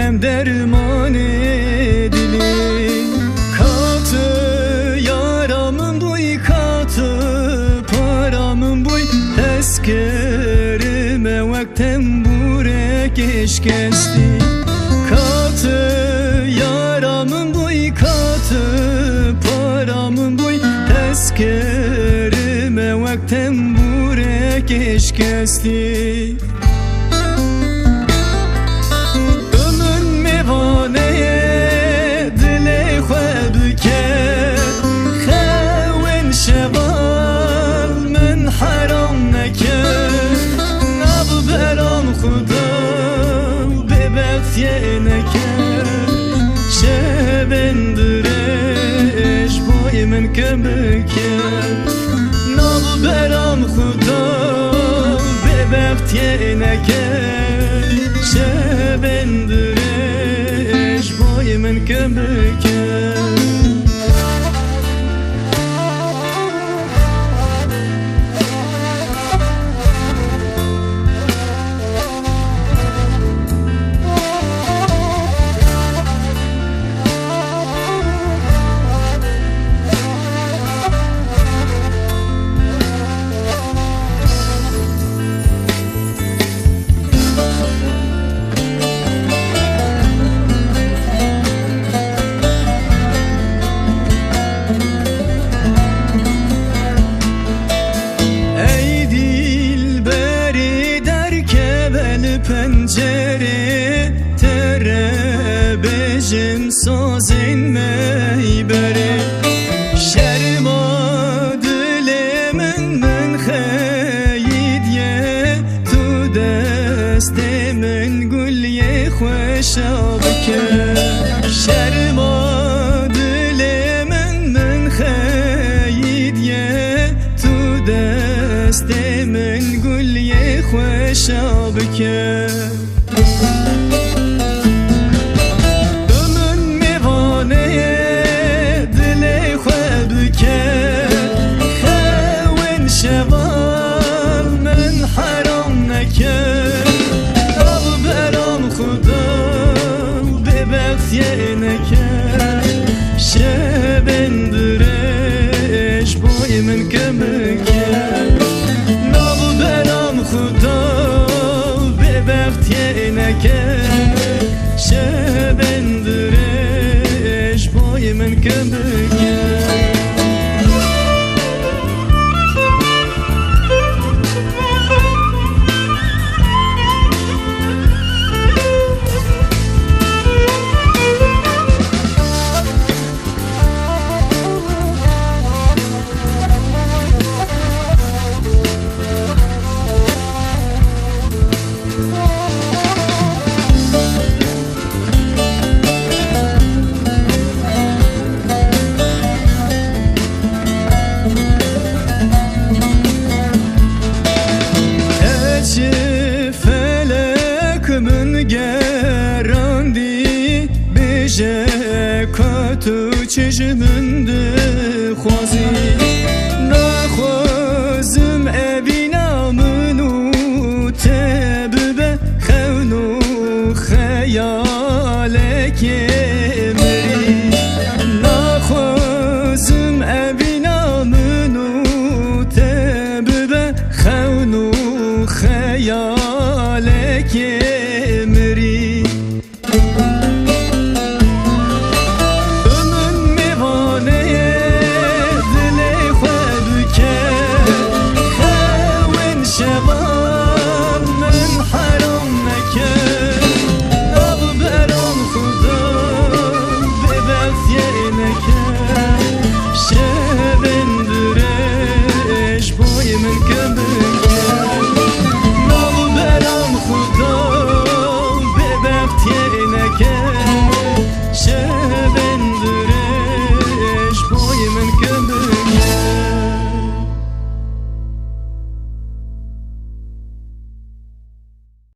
hem derman edili. Katı yaramın buy, katı paramın buy, tezkerime vaktem burek eş kesti. Katı yaramın buy, katı paramın buy, tezkerime vaktem burek eş kesti. من كبكي نال برام خدا ببختينك شبندرش باي من كبكي. Pencere tere bejim sazin meybere. Şerma dilemin min xeyidye, tu destemin gulye xoşa bike. Şerma dilemin min xeyidye, tu destemin gulye xoşa bike. شبندرش باي من كبكي نال برام خدا ببختينك شبندرش باي من كبكي. Gerandi bije katı çeşminde